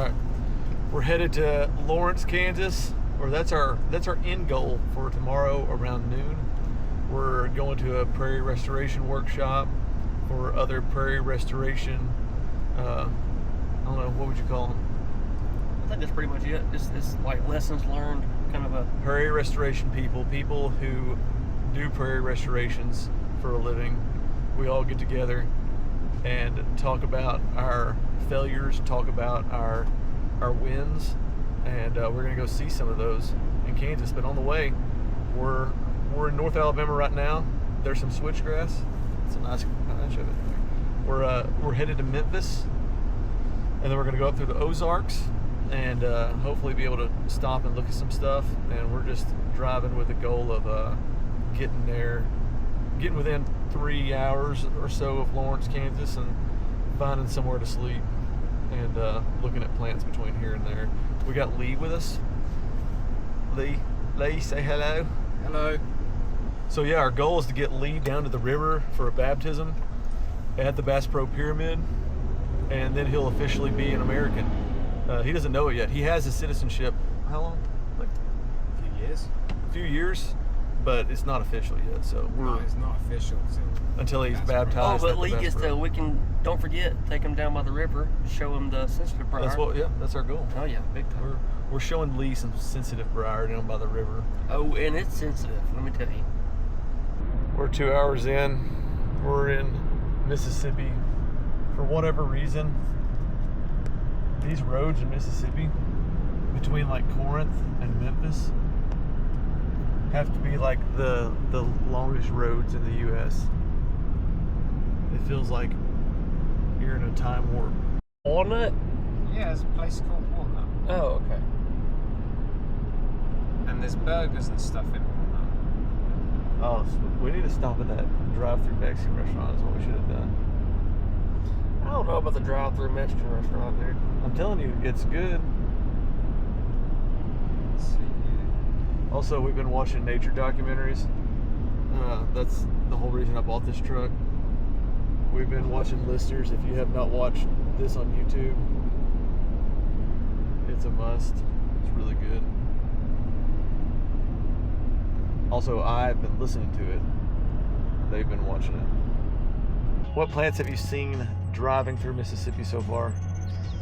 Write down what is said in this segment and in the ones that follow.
right, we're headed to Lawrence, Kansas, or that's our end goal for tomorrow around noon. We're going to a prairie restoration workshop for other prairie restoration. I don't know, what would you call them? I think that's pretty much it. It's like lessons learned, kind of a prairie restoration people who do prairie restorations for a living. We all get together and talk about our failures, talk about our wins, and we're gonna go see some of those in Kansas. But on the way, we're in North Alabama right now. There's some switchgrass. It's a nice of it. We're headed to Memphis, and then we're gonna go up through the Ozarks and hopefully be able to stop and look at some stuff. And we're just driving with the goal of getting within 3 hours or so of Lawrence, Kansas, and finding somewhere to sleep and looking at plants between here and there. We got Lee with us. Lee, say hello. hello. So yeah, our goal is to get Lee down to the river for a baptism at the Bass Pro Pyramid, and then he'll officially be an American. He doesn't know it yet. He has his citizenship. How long? Like A few years. a few years, but it's not official yet. So No, it's not official until he's That's right. baptized. Oh, at but the Lee Bass gets Pro. to, we can, don't forget, take him down by the river, show him the sensitive briar. That's our goal. Oh yeah, big time. We're showing Lee some sensitive briar down by the river. Oh, and it's sensitive, let me tell you. We're 2 hours in. We're in Mississippi. For whatever reason, these roads in Mississippi between like Corinth and Memphis have to be like the longest roads in the U.S. It feels like you're in a time warp. Walnut? Yeah, there's a place called Walnut. Oh, okay. And there's burgers and stuff in Walnut. Oh, so we need to stop at that drive-through Mexican restaurant is what we should have done. I don't know about the drive-through Mexican restaurant, dude. I'm telling you, it's good. Let's see here. Also, we've been watching nature documentaries. That's the whole reason I bought this truck. We've been watching Listers. If you have not watched this on YouTube, it's a must. It's really good. Also, I've been listening to it. They've been watching it. What plants have you seen driving through Mississippi so far?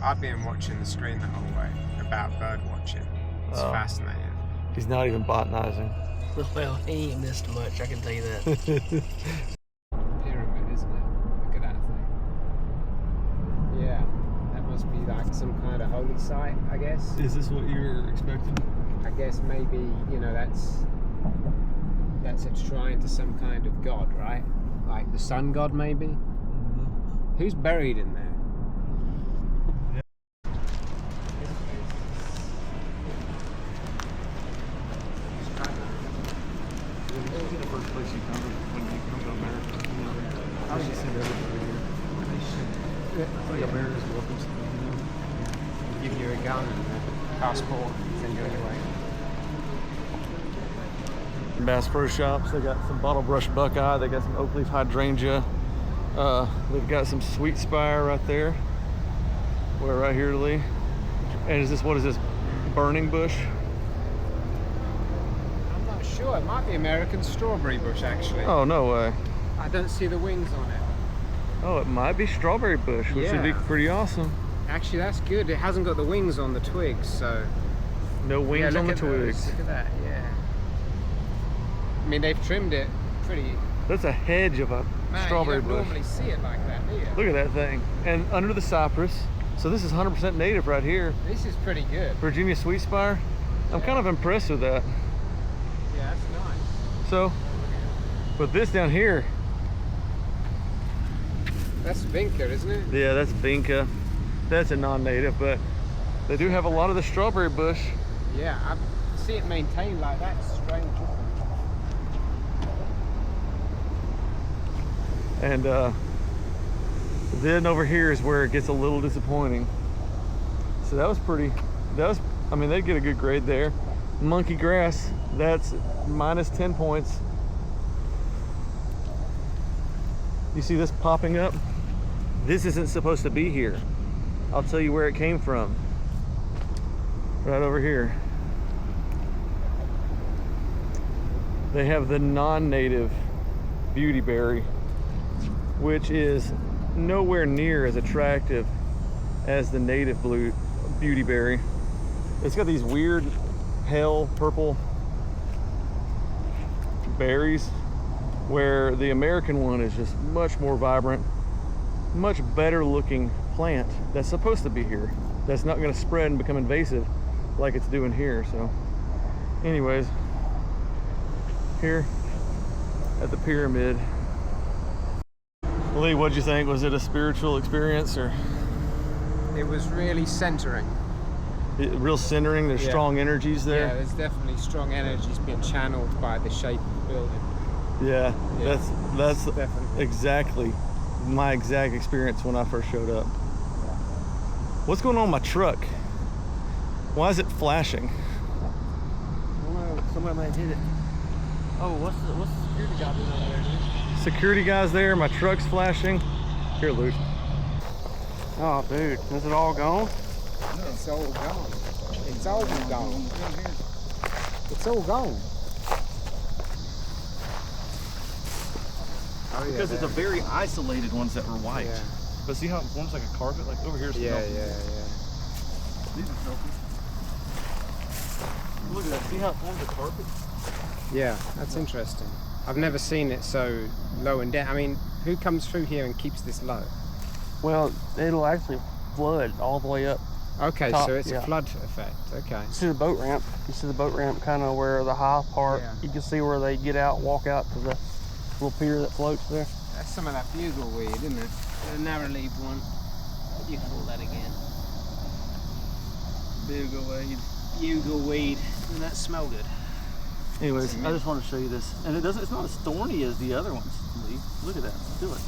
I've been watching the screen the whole way about bird watching. It's fascinating. He's not even botanizing. Well, he ain't missed much, I can tell you that. Pyramid, isn't it? Look at that thing. Yeah, that must be like some kind of holy site, I guess. Is this what you were expecting? I guess maybe, you know, that's a shrine to some kind of god, right? Like the sun god, maybe? Mm-hmm. Who's buried in there? The first place you come when you come to America. I was just saying everybody here. I think America's welcome. Give you a gun and a passport, send you anyway. Bass Pro Shops. They got some bottle brush buckeye. They got some oak leaf hydrangea. They've got some sweet spire right there. Where right here, Lee. And what is this? Burning bush? I'm not sure. It might be American strawberry bush, actually. Oh, no way. I don't see the wings on it. Oh, it might be strawberry bush, which would be Yeah. pretty awesome. Actually, that's good. It hasn't got the wings on the twigs, so... No wings yeah, on the look at those. twigs. Look at that, yeah. I mean, they've trimmed it pretty... That's a hedge of a Man, strawberry you don't bush. normally see it like that, do you? Look at that thing. And under the cypress. So this is 100% native right here. This is pretty good. Virginia sweet spire. I'm kind of impressed with that. Yeah, that's nice. So, but this down here, That's Vinca, isn't it? yeah, that's vinca. That's a non-native, but they do have a lot of the strawberry bush. Yeah, I see it maintained like that. It's strange. And then over here is where it gets a little disappointing. So that was I mean, they'd get a good grade there. Monkey grass, that's minus 10 points. You see this popping up? This isn't supposed to be here. I'll tell you where it came from. right over here. They have the non-native beautyberry, which is nowhere near as attractive as the native blue beautyberry. It's got these weird pale purple berries, where the American one is just much more vibrant, much better looking plant that's supposed to be here, that's not going to spread and become invasive like it's doing here. So anyways, here at the pyramid. Lee, what'd you think? Was it a spiritual experience, or? It was really centering. Real centering. There's strong energies there. Yeah, there's definitely strong energies being channeled by the shape of the building. Yeah, that's definitely exactly my exact experience when I first showed up. What's going on with my truck? Why is it flashing? I don't know. Somebody might hit it. Oh, what's the security guy doing over there, dude? Security guy's there. My truck's flashing. Here, Luke. Oh, dude, is it all gone? It's all gone. It's all gone. It's all gone. Oh, yeah, Because it's a very isolated ones that were white. Yeah. But see how it forms like a carpet? Like over here's Yeah, healthy. yeah. These are healthy. Look at that. See how it forms a carpet? Yeah, that's interesting. I've never seen it so low and down. I mean, who comes through here and keeps this low? Well, it'll actually flood all the way up. Okay, Top, so it's yeah. a flood effect. Okay. You see the boat ramp? You see the boat ramp kind of where the high part, Yeah. you can see where they get out, walk out to the little pier that floats there. That's some of that bugle weed, isn't it? The narrow-leaved one. What do you call that again? Bugle weed. Bugle weed. And that smell good. Anyways, I just want to show you this. And it's not as thorny as the other ones, Lee. Look at that. Feel it.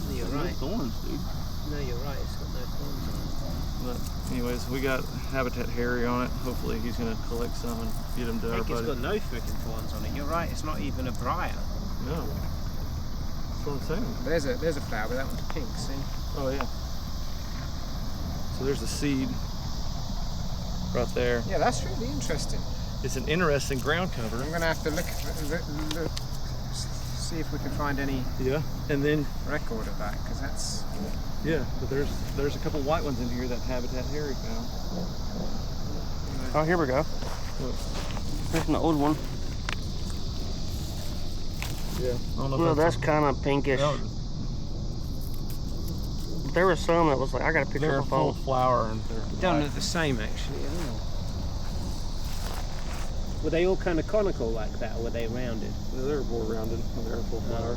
No, you're There's right. no thorns, dude. No, you're right. It's got no thorns on it. But anyways, we got Habitat Harry on it. Hopefully he's going to collect some and get them to I our think it's buddy. got no freaking thorns on it. You're right. It's not even a briar. No. That's what I'm saying. There's a flower, but that one's pink. See? Oh, yeah. So there's the seed right there. Yeah, that's really interesting. It's an interesting ground cover. I'm gonna have to look, see if we can find any Yeah. And then, record of that, because that's. yeah, but there's a couple white ones in here that Habitat Harry found. Oh, here we go. Look. There's an old one. Yeah. I don't know Well, if that's kind of pinkish. that There was some that was like, I got a picture they're of my full phone. flower and they're Don't white. look the same actually at all. Were they all kind of conical like that, or were they rounded? They're more rounded when they're in full flower.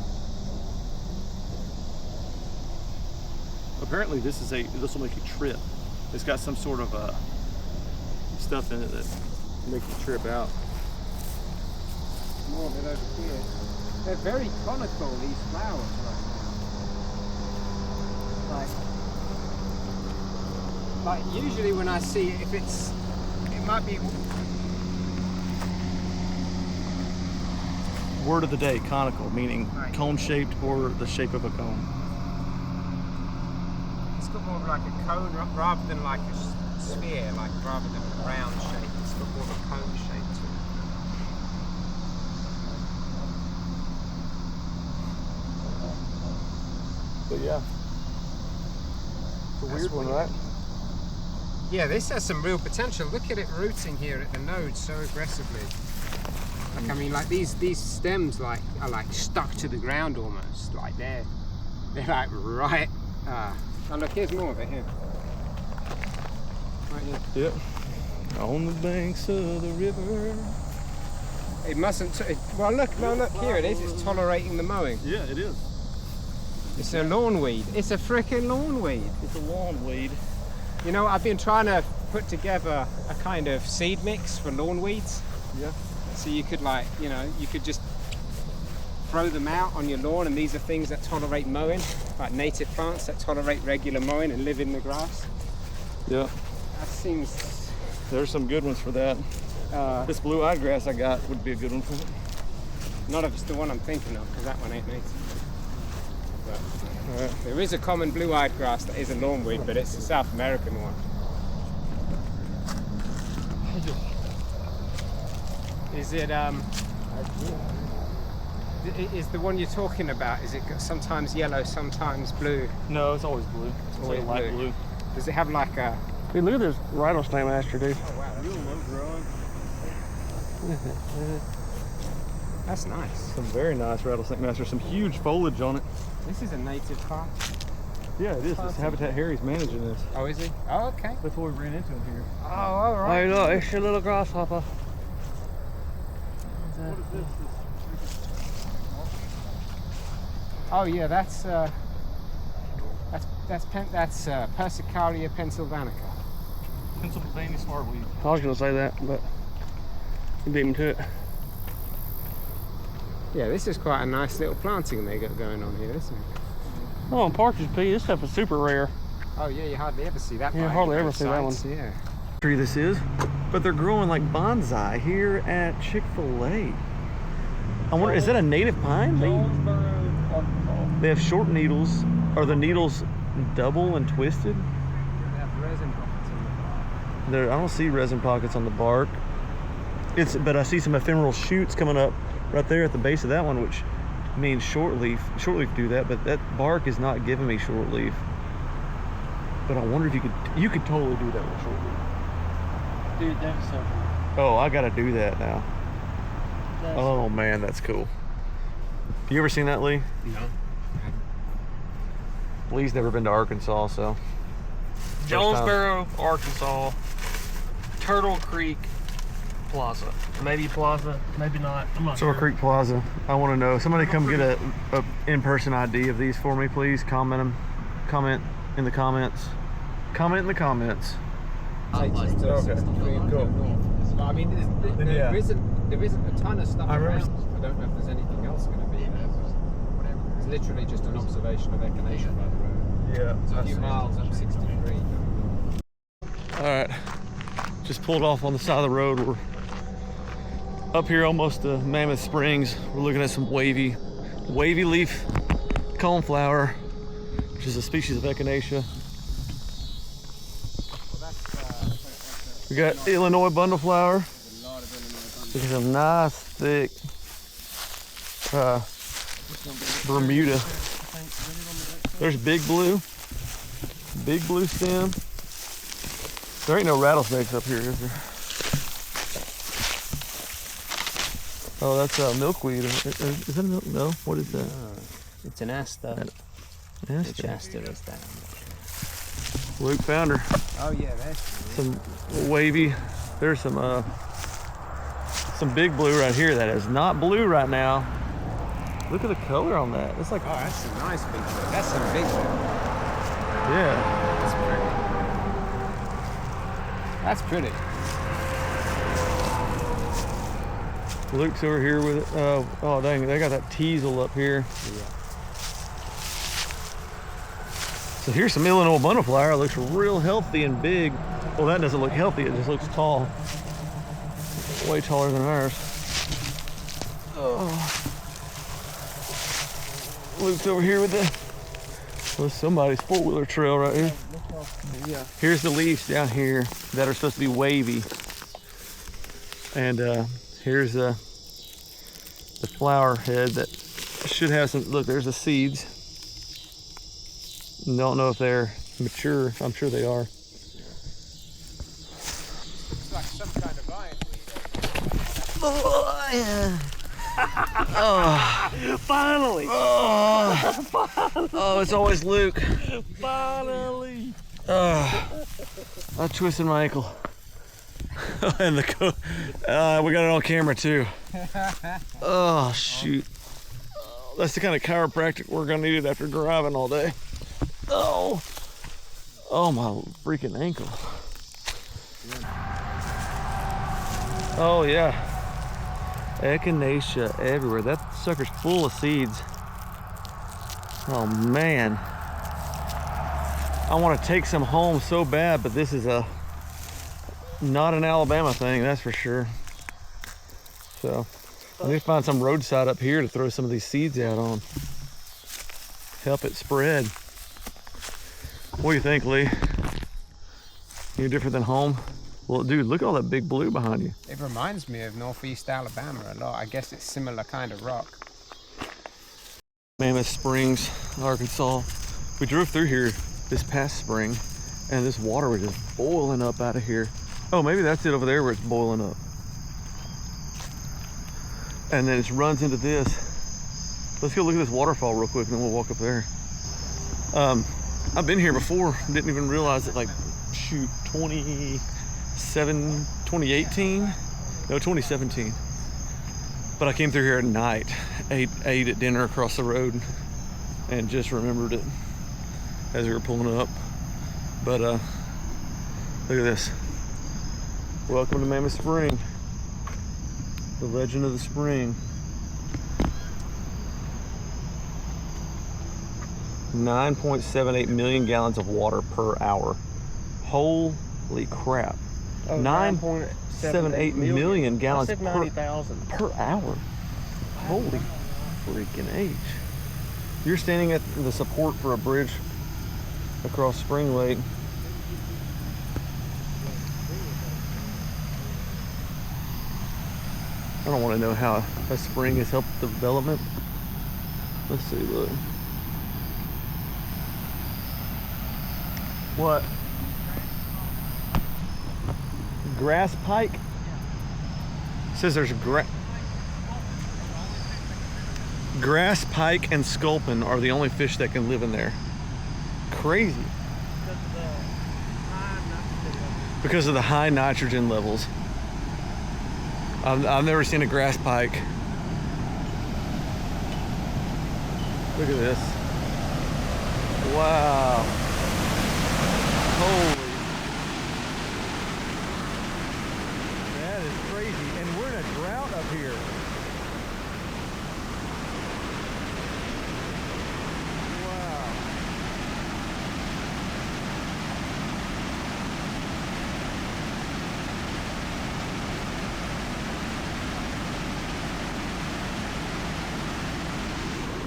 Apparently this will make you trip. It's got some sort of stuff in it that makes you trip out. More of it over here. They're very conical, these flowers right now. Like usually when I see it, if it might be. Word of the day, conical, meaning Right. cone-shaped or the shape of a cone. It's got more of like a cone rather than like a sphere, like rather than a round shape. It's got more of a cone shape to it. But yeah. It's a That's weird one, weird. right? Yeah, this has some real potential. Look at it rooting here at the node so aggressively. Like I mean, like these stems like are like stuck to the ground almost. Like they're like right. Oh look, here's more of it here. Right here. Yep. On the banks of the river. It mustn't. Well, look, no, look here it is. It's tolerating the mowing. Yeah, it is. It's a lawn weed. It's a frickin' lawn weed. It's a lawn weed. You know, I've been trying to put together a kind of seed mix for lawn weeds. Yeah. So you could like, you know, you could just throw them out on your lawn, and these are things that tolerate mowing, like native plants that tolerate regular mowing and live in the grass. Yeah. That seems. There's some good ones for that. This blue-eyed grass I got would be a good one for it. Not if it's the one I'm thinking of, because that one ain't native. But All right. there is a common blue-eyed grass that is a lawn weed, but it's a South American one. Is it is the one you're talking about? Is it sometimes yellow, sometimes blue? No, it's always blue. It's always light blue. blue. Does it have like a? Dude, look at this rattlesnake master, dude. Oh wow, Real low growing. that's nice. Some very nice rattlesnake master. Some huge foliage on it. This is a native park. Yeah, it is. This Habitat Harry's managing this. Oh, is he? Oh, okay. Before we ran into him here. Oh, all right. Hey, look, it's your little grasshopper. What is this? Oh yeah, that's Persicaria pennsylvanica. Pennsylvania smartweed. I was going to say that, but you beat me to it. Yeah, this is quite a nice little planting they got going on here, isn't it? Oh, and partridge pea, this stuff is super rare. Oh yeah, you hardly ever see that. Yeah, by hardly any ever see that roadsides, one. Yeah. Tree this is, but they're growing like bonsai here at Chick-fil-A. I wonder, is that a native pine? They have short needles. Are the needles double and twisted? They have resin pockets in the bark. I don't see resin pockets on the bark. But I see some ephemeral shoots coming up right there at the base of that one, which means short leaf. Short leaf do that, but that bark is not giving me short leaf. But I wonder if you could totally do that with short leaf. Dude, that's so cool. Oh, I gotta do that now. Oh man, that's cool. You ever seen that, Lee? No. Lee's never been to Arkansas, so. Jonesboro, Arkansas, Turtle Creek Plaza. Maybe Plaza, maybe not. I'm not Turtle sure. Creek Plaza. I want to know. Somebody come get a in-person ID of these for me, please. Comment in the comments. Comment in the comments. Takes us to Okay, 63 and cool. north. But I mean, Yeah. there isn't a ton of stuff I remember- around. I don't know if there's anything else going to be there, but whatever. It's literally just an observation of echinacea by the road. Yeah. It's a few miles up 63. All right, just pulled off on the side of the road. We're up here almost to Mammoth Springs. We're looking at some wavy leaf coneflower, which is a species of echinacea. We got Illinois bundleflower. Look at some nice thick Bermuda. There's big blue stem. There ain't no rattlesnakes up here, is there? Oh, that's milkweed. Is that a milk? No, what is that? It's an aster. Yes. Which aster is that? Luke found her. Oh yeah, that's Some wavy. There's some big blue right here that is not blue right now. Look at the color on that. It's like, oh, that's some nice big blue. That's some big blue. yeah. That's pretty. Luke's over here with it. Oh dang, they got that teasel up here. Yeah. So here's some Illinois bundleflower. It looks real healthy and big. Well, that doesn't look healthy. It just looks tall. Way taller than ours. Oh. Luke's over here with somebody's four-wheeler trail right here. Yeah. Here's the leaves down here that are supposed to be wavy. And here's the flower head that should have some, look, there's the seeds. Don't know if they're mature. I'm sure they are. Looks like some kind of vine. Oh, yeah. Oh. Finally! Oh, it's always Luke. Finally! I twisted my ankle. And we got it on camera too. Oh, shoot. That's the kind of chiropractic work I needed after driving all day. Oh my freaking ankle. Oh yeah, echinacea everywhere. That sucker's full of seeds. Oh man, I want to take some home so bad, but this is not an Alabama thing, that's for sure. So I need to find some roadside up here to throw some of these seeds out on. Help it spread. What do you think, Lee? Any different than home? Well, dude, look at all that big blue behind you. It reminds me of northeast Alabama a lot. I guess it's similar kind of rock. Mammoth Springs, Arkansas. We drove through here this past spring, and this water was just boiling up out of here. Oh, maybe that's it over there where it's boiling up. And then it runs into this. Let's go look at this waterfall real quick, and then we'll walk up there. I've been here before, didn't even realize it, like, shoot, 2017. But I came through here at night, ate at dinner across the road, and just remembered it as we were pulling up. But look at this. Welcome to Mammoth Spring, the legend of the spring. 9.78 million gallons of water per hour. Holy crap. Oh, 9.78 million gallons I said 90,000 per hour. Holy freaking H. You're standing at the support for a bridge across Spring Lake. I don't want to know how a spring has helped the development. Let's see, look. What? Grass pike? It says there's grass pike and sculpin are the only fish that can live in there. Crazy. Because of the high nitrogen levels. I've never seen a grass pike. Look at this. Wow. Holy. That is crazy. And we're in a drought up here. Wow.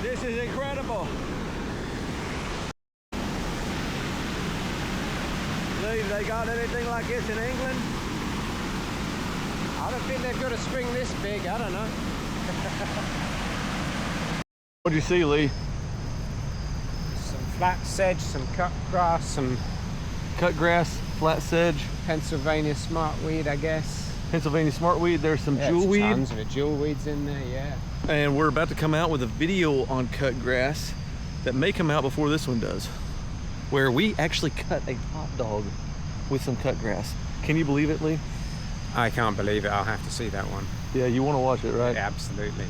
This is incredible. They got anything like this in England? I don't think they've got a spring this big. I don't know. What'd you see, Lee? Some flat sedge, some cut grass, some Cut grass, flat sedge, Pennsylvania smartweed, I guess. Pennsylvania smartweed. There's some Yeah, jewelweed. tons of it. Jewelweeds in there, yeah. And we're about to come out with a video on cut grass that may come out before this one does, where we actually cut a hot dog with some cut grass. Can you believe it, Lee? I can't believe it. I'll have to see that one. Yeah, you want to watch it, right? Yeah, absolutely.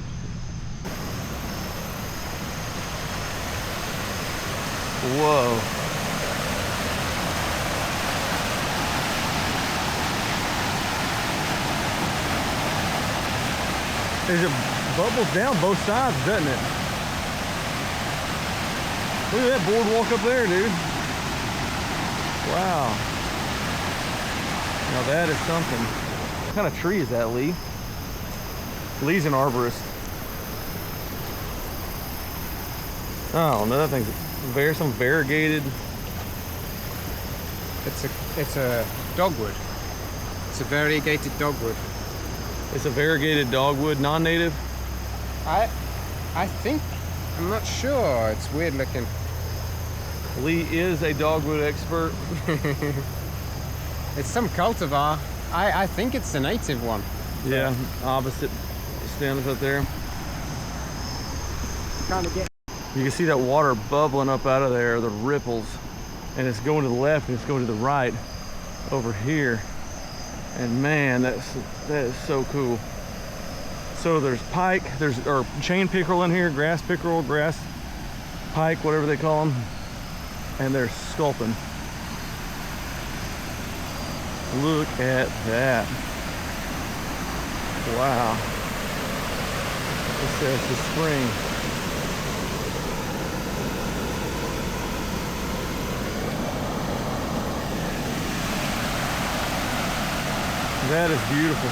Whoa. It bubbles down both sides, doesn't it? Look at that boardwalk up there, dude. Wow. Now that is something. What kind of tree is that, Lee? Lee's an arborist. Oh, no, that thing's some variegated. It's a dogwood. It's a variegated dogwood. It's a variegated dogwood, non-native. I think, I'm not sure. It's weird looking. Lee is a dogwood expert. It's some cultivar. I think it's a native one. Yeah, opposite stems up there. Kind of get. You can see that water bubbling up out of there, the ripples, and it's going to the left and it's going to the right over here. And man, that is so cool. So there's pike, or chain pickerel in here, grass pickerel, grass pike, whatever they call them, and there's sculpin. Look at that. Wow. It says the spring. That is beautiful.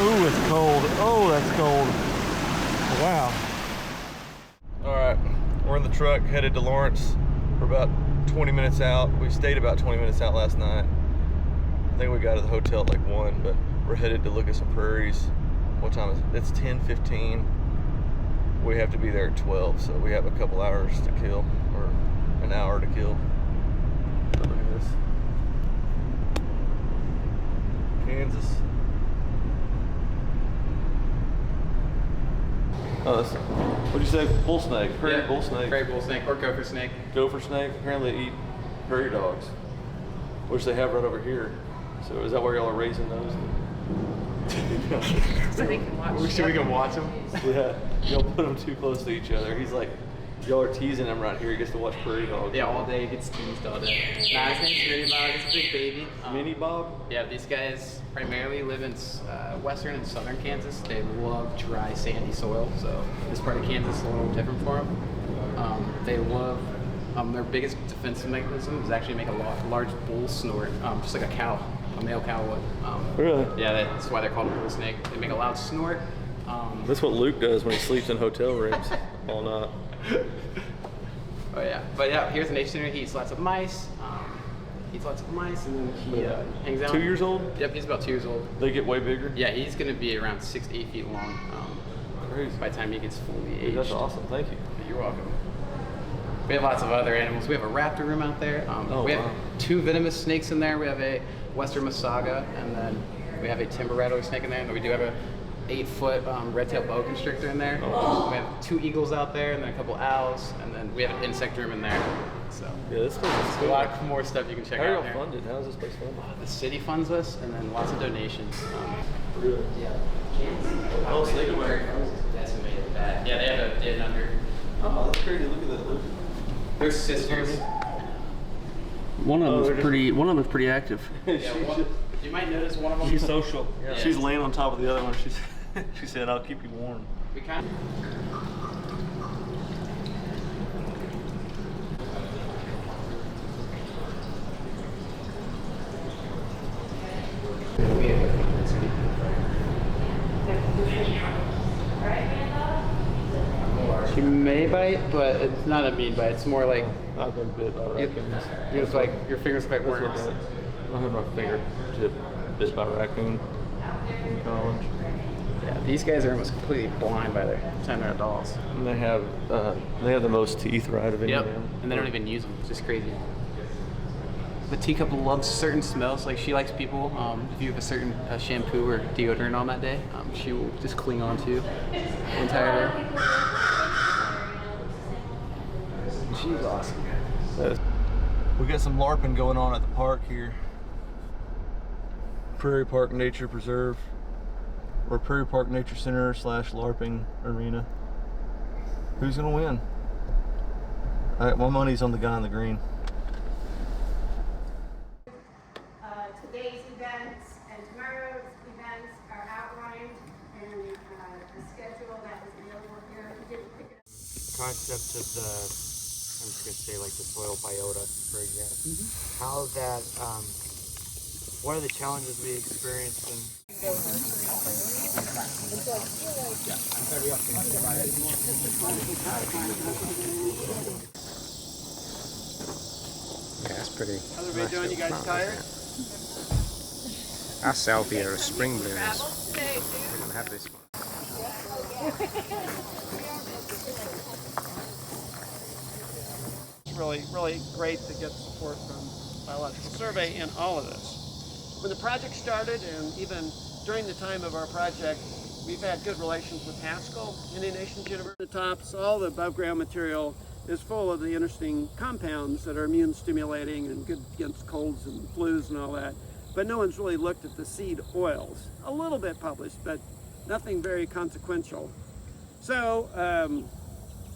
Ooh, it's cold. Oh, that's cold. Wow. All right, We're in the truck headed to Lawrence. We're about 20 minutes out. We stayed about 20 minutes out last night. I think we got to the hotel at like 1, but we're headed to look at some prairies. What time is it? It's 10:15. We have to be there at 12, so we have a couple hours to kill, or an hour to kill. But look at this. Kansas. Oh, that's, what'd you say? Bull snake, prairie bull snake. Prairie bull snake or gopher snake. Gopher snake. Apparently they eat prairie dogs, which they have right over here. So is that where y'all are raising those? So they can watch. So we can watch them. Yeah, y'all put them too close to each other. He's like, y'all are teasing him right here. He gets to watch prairie dogs. Yeah, all day. He gets teased all day. Nah, his name's Mini Bob. He's a big baby. Mini Bob? Yeah, these guys primarily live in western and southern Kansas. They love dry, sandy soil. So this part of Kansas is a little different for them. They love. Their biggest defensive mechanism is actually make a large bull snort, just like a cow. A male cow would. Really? Yeah, that's why they're called a bull snake. They make a loud snort. That's what Luke does when he sleeps in hotel rooms all night. Oh yeah, but yeah, here's an H-center. He eats lots of mice. And then he hangs out. 2 years old? Yep, he's about 2 years old. They get way bigger? Yeah, he's gonna be around 6 to 8 feet long. Crazy. By the time he gets fully aged. Dude, that's awesome. Thank you. You're welcome. We have lots of other animals. We have a raptor room out there. We have 2 venomous snakes in there. We have a western masaga, and then we have a timber rattler snake in there. And then we do have a 8-foot red-tailed boa constrictor in there. Oh. We have 2 eagles out there, and then a couple owls, and then we have an insect room in there. So Yeah, this place is a cool. lot more stuff you can check How are out y'all here. funded? How is this place funded? The city funds us, and then lots of donations. Really? Yeah. Oh, snake aware. Decimated that. Yeah, they have a dead under. Oh, that's crazy. Look at that. Look. They're sisters. One of them is pretty active. Yeah, you might notice one of them. She's social. Yeah. She's laying on top of the other one. She said, "I'll keep you warm." We kind She may bite, but it's not a mean bite. It's more like I've been bit by raccoons. it's like your fingers look like That's worms. what I had my finger bit by a raccoon in college. Yeah, these guys are almost completely blind by the time they're adults. And they have the most teeth, right, of any Yep, of them. and they don't even use them. It's just crazy. The teacup loves certain smells. Like she likes people. If you have a certain shampoo or deodorant on that day, she will just cling on to you the entire day. She's awesome. We got some LARPing going on at the park here. Prairie Park Nature Preserve, or Prairie Park Nature Center / LARPing arena. Who's gonna win? My money's on the guy in the green. Today's events and tomorrow's events are outlined in the schedule that is available here. We didn't pick it up. Concept of the, I'm just going to say like the soil biota, for example. How that, what are the challenges we experienced and Yeah, that's pretty. How's everybody doing? You guys tired? Our salvia are spring blooms. We're gonna have this one. It's really great to get support from Biological Survey in all of this. When the project started, and even during the time of our project, we've had good relations with Haskell, Indian Nations University. The tops, all the above ground material is full of the interesting compounds that are immune stimulating and good against colds and flus and all that. But no one's really looked at the seed oils. A little bit published, but nothing very consequential. So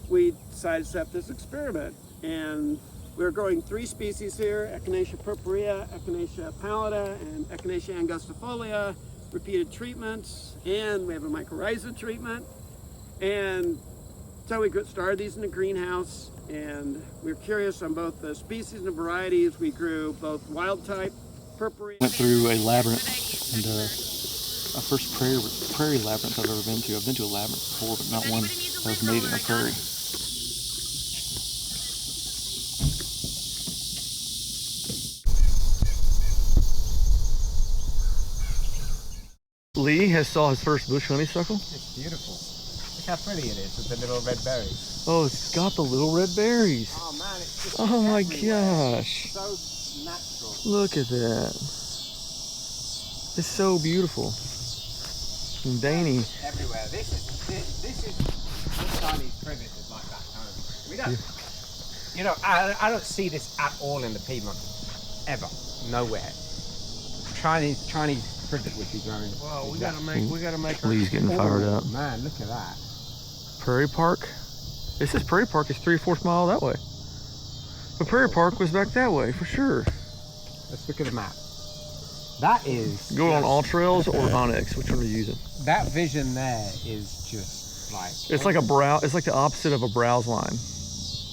we decided to set up this experiment. And we're growing 3 species here: Echinacea purpurea, Echinacea pallida, and Echinacea angustifolia. Repeated treatments, and we have a mycorrhiza treatment. And so we started these in the greenhouse, and we were curious on both the species and the varieties. We grew both wild type purpurea. Went through a labyrinth, and our first prairie labyrinth I've ever been to. I've been to a labyrinth before, but not one that was made in a prairie. saw his first bush honeysuckle. It's beautiful. Look how pretty it is with the little red berries. Oh, it's got the little red berries. Oh man, it's just Oh my everywhere. gosh. So natural. Look at that. It's so beautiful. And dainty. Everywhere. This is what Chinese privet is like back home. We don't, you know, I don't see this at all in the Piedmont, ever, nowhere. Chinese privet would be growing. Well, we gotta make our Lee's getting fired up. Man, look at that. Prairie Park. It says Prairie Park is 3/4 mile that way. But Prairie Park was back that way for sure. Let's look at the map. That is. Go on all trails or Onyx. Which one are you using? That vision there is just like. It's like a brow. It's like the opposite of a browse line.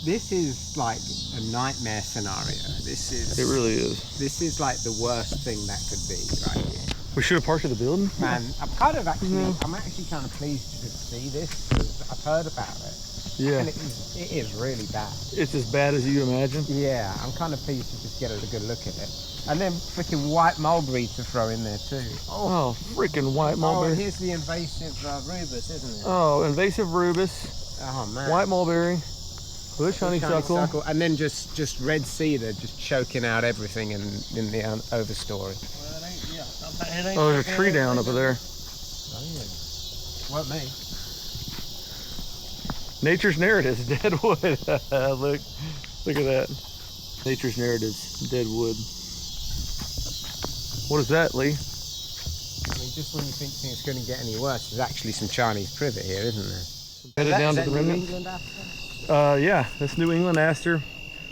This is like a nightmare scenario. This is. It really is. This is like the worst thing that could be right here. We should have parked at the building. Man, I'm kind of actually. I'm actually kind of pleased to see this because I've heard about it. Yeah. And it is really bad. It's as bad as you imagine. Yeah, I'm kind of pleased to just get a good look at it. And then freaking white mulberry to throw in there too. Oh, freaking white Oh, mulberry. and here's the invasive rubus, isn't it? Oh, invasive rubus, Oh man. white mulberry, bush honeysuckle. And then just red cedar just choking out everything in the overstory. Oh, there's a tree down over there. Oh yeah. What me? Nature's Narratives, dead wood. Look at that. Nature's Narratives, dead wood. What is that, Lee? I mean, just when you think things couldn't get any worse, there's actually some Chinese privet here, isn't there? Headed down to the New remnant. England aster? Yeah, that's New England aster.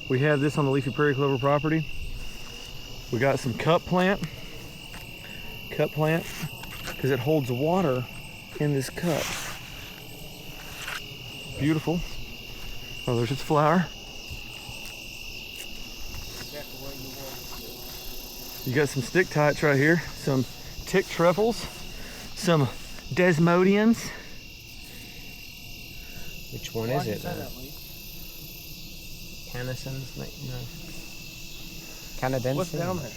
We have this on the leafy prairie clover property. We got some cup plant, because it holds water in this cup. Beautiful. Oh, there's its flower. You got some stick tights right here, some tick trefoils, some desmodians. Which one is it? Canisons? No. Canadensis? What's down there?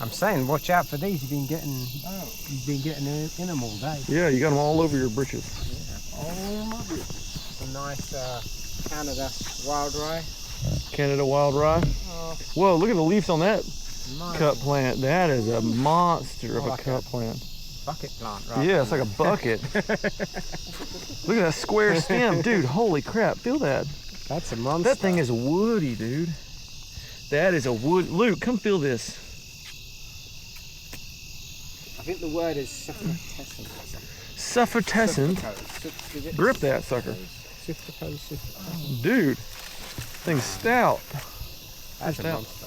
I'm saying, watch out for these. You've been getting in them all day. Yeah, you got them all over your britches. All over my britches. Some nice Canada wild rye. Canada wild rye. Whoa, look at the leaves on that Nice. cup plant. That is a monster of a like cup plant. Bucket plant, right? Yeah, it's like a bucket. Look at that square stem. Dude, holy crap, feel that. That's a monster. That thing is woody, dude. That is a wood. Luke, come feel this. I think the word is suffrutescent. Suffrutescent. Grip that sucker. Dude, thing's stout. That's a stout. monster.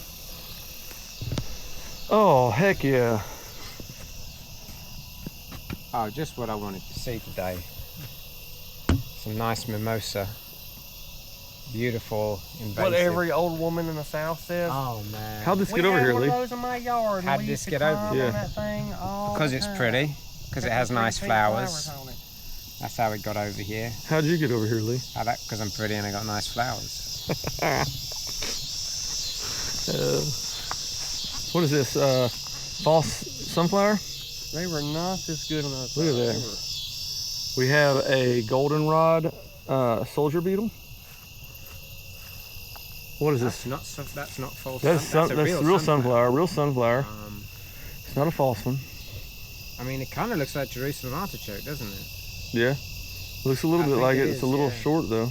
Oh, heck yeah. Oh, just what I wanted to see today. Some nice mimosa. Beautiful, invasive. What every old woman in the South says. Oh man. How'd this get over here, We Lee? had one of those in my yard. How'd this get over here? On that thing all Because the it's time. pretty. Because it has nice flowers. on it. That's how it got over here. How'd you get over here, Lee? Because I'm pretty and I got nice flowers. What is this? False sunflower? They were not this good on those. Look at that. We have a goldenrod soldier beetle. What is this? That's not false. That's real sunflower. Real sunflower. It's not a false one. I mean, it kind of looks like Jerusalem artichoke, doesn't it? Yeah. Looks a little bit think like it it. It's a is, little yeah. short though.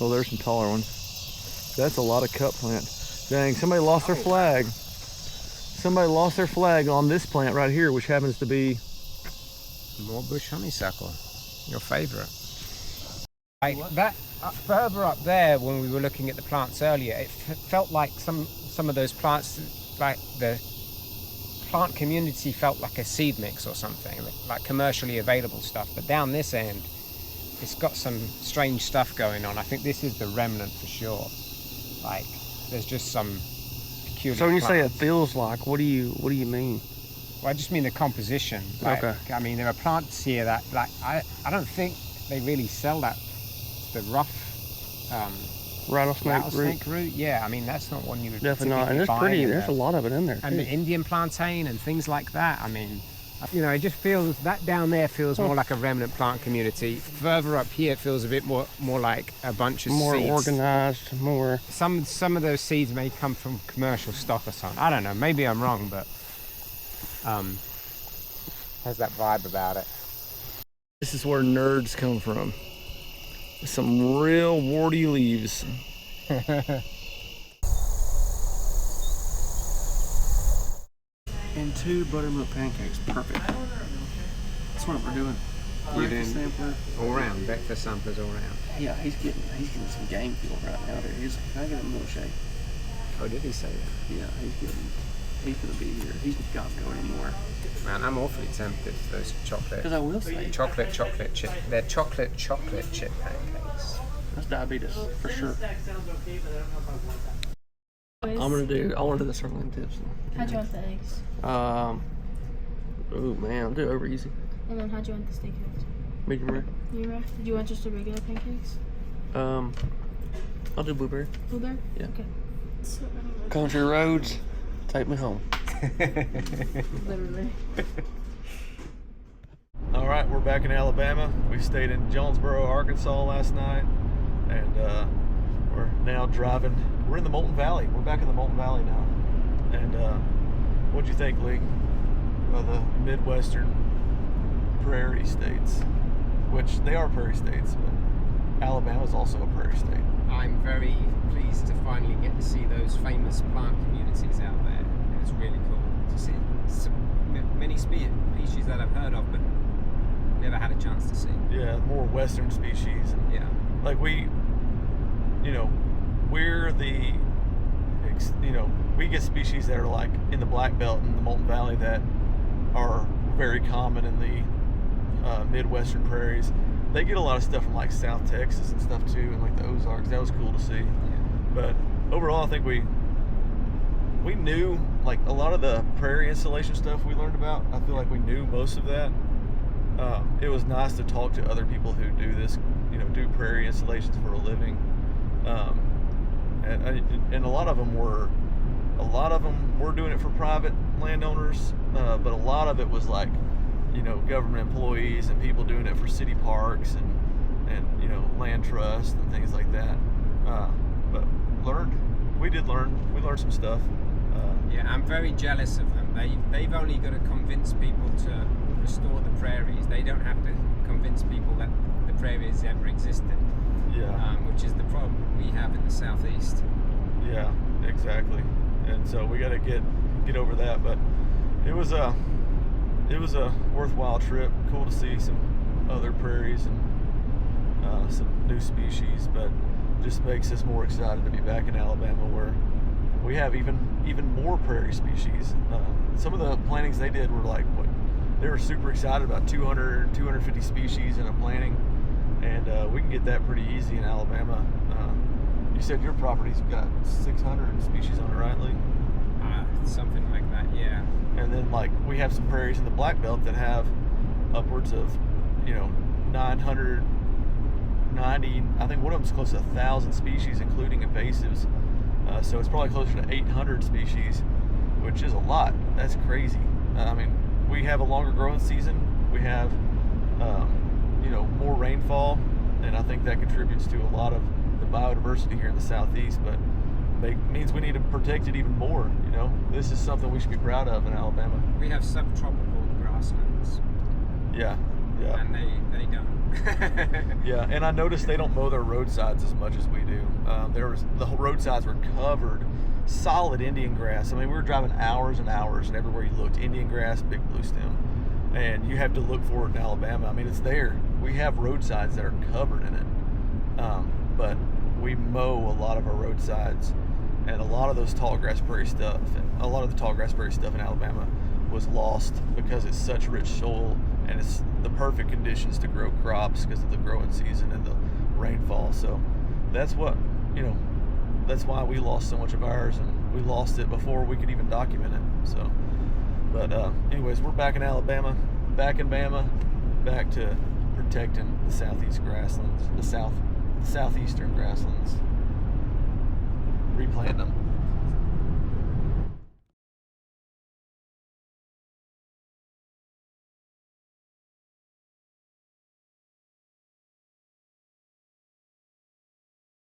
Oh, there's some taller ones. That's a lot of cup plant. Dang, somebody lost their flag. Somebody lost their flag on this plant right here, which happens to be More bush honeysuckle. Your favorite. Like that further up there, when we were looking at the plants earlier, it felt like some of those plants, like the plant community felt like a seed mix or something, like commercially available stuff. But down this end, it's got some strange stuff going on. I think this is the remnant for sure. Like, there's just some peculiar. So when you say it plants. feels like, what do you mean? Well, I just mean the composition. Like, Okay. I mean, there are plants here that, like, I don't think they really sell that, the rough Rattlesnake root? Yeah, I mean, that's not one you would Definitely not. And typically it's find pretty, in there's a lot of it in there. And too. the Indian plantain and things like that. I mean, you know, it just feels, that down there feels more like a remnant plant community. Further up here it feels a bit more like a bunch of more seeds. organized, more. Some of those seeds may come from commercial stock or something. I don't know, maybe I'm wrong, but has that vibe about it. This is where nerds come from. Some real warty leaves. And 2 buttermilk pancakes, perfect. That's what we're doing. You're doing Sampler. all round, breakfast samplers all round. Yeah, he's getting some game fuel right now. There, he's like, "Can I get a milkshake?" Oh, did he say that? Yeah, he's gonna be here. He's got to go anymore. Man, I'm awfully tempted for those chocolate. Because I will say, Chocolate chip. They're chocolate chip pancakes. that's diabetes for sure. I want to do the circling tips. How'd you want the eggs? Oh man, I'll do it over easy. And then how'd you want the steakhouse? Medium rare. You rare? Did you want just the regular pancakes? I'll do blueberry. Blueberry? Yeah. Okay. So, Country roads, take me home. literally. All right, we're back in Alabama. We stayed in Jonesboro, Arkansas last night, and we're now driving. We're in the Molten Valley. We're back in the Molten Valley now. And what'd you think, Lee, of the Midwestern prairie states? Which they are prairie states, but Alabama's also a prairie state. I'm very pleased to finally get to see those famous plant communities out there. It was really cool to see many species that I've heard of, but never had a chance to see. Yeah, more Western species. And Yeah. like we're the, we get species that are like in the Black Belt and the Molten Valley that are very common in the Midwestern prairies. They get a lot of stuff from like South Texas and stuff too, and like the Ozarks. That was cool to see. Yeah. But overall, I think we knew like a lot of the prairie installation stuff we learned about. I feel like we knew most of that. It was nice to talk to other people who do this, do prairie installations for a living. And a lot of them were doing it for private landowners, but a lot of it was like, government employees and people doing it for city parks and land trust and things like that. But we learned some stuff. Yeah, I'm very jealous of them. They've only got to convince people to restore the prairies. They don't have to convince people that the prairies ever existed. Yeah. Which is the problem we have in the southeast. Yeah, exactly. And so we got to get over that. But it was a worthwhile trip. Cool to see some other prairies and some new species, but just makes us more excited to be back in Alabama, where we have even more prairie species. Some of the plantings they did were like, they were super excited about 250 species in a planting, and we can get that pretty easy in Alabama. You said your property's got 600 species on it, right, Lee? Something like that, yeah. And then like we have some prairies in the Black Belt that have upwards of 990, I think one of them's close to 1,000 species, including invasives. So it's probably closer to 800 species, which is a lot. That's crazy. I mean, we have a longer growing season. We have more rainfall, and I think that contributes to a lot of the biodiversity here in the southeast, but means we need to protect it even more. This is something we should be proud of in Alabama. We have subtropical grasslands. Yeah. And they don't. Yeah, and I noticed they don't mow their roadsides as much as we do. The whole roadsides were covered, solid Indian grass. I mean, we were driving hours and hours, and everywhere you looked, Indian grass, big blue stem. And you have to look for it in Alabama. I mean, it's there. We have roadsides that are covered in it. But we mow a lot of our roadsides, and a lot of those tall grass prairie stuff, and a lot of the tall grass prairie stuff in Alabama was lost because it's such rich soil and it's the perfect conditions to grow crops because of the growing season and the rainfall. So that's why we lost so much of ours, and we lost it before we could even document it. So, but anyways, we're back in Alabama, back in Bama, back to protecting the southeast grasslands, the southeastern grasslands. replant them.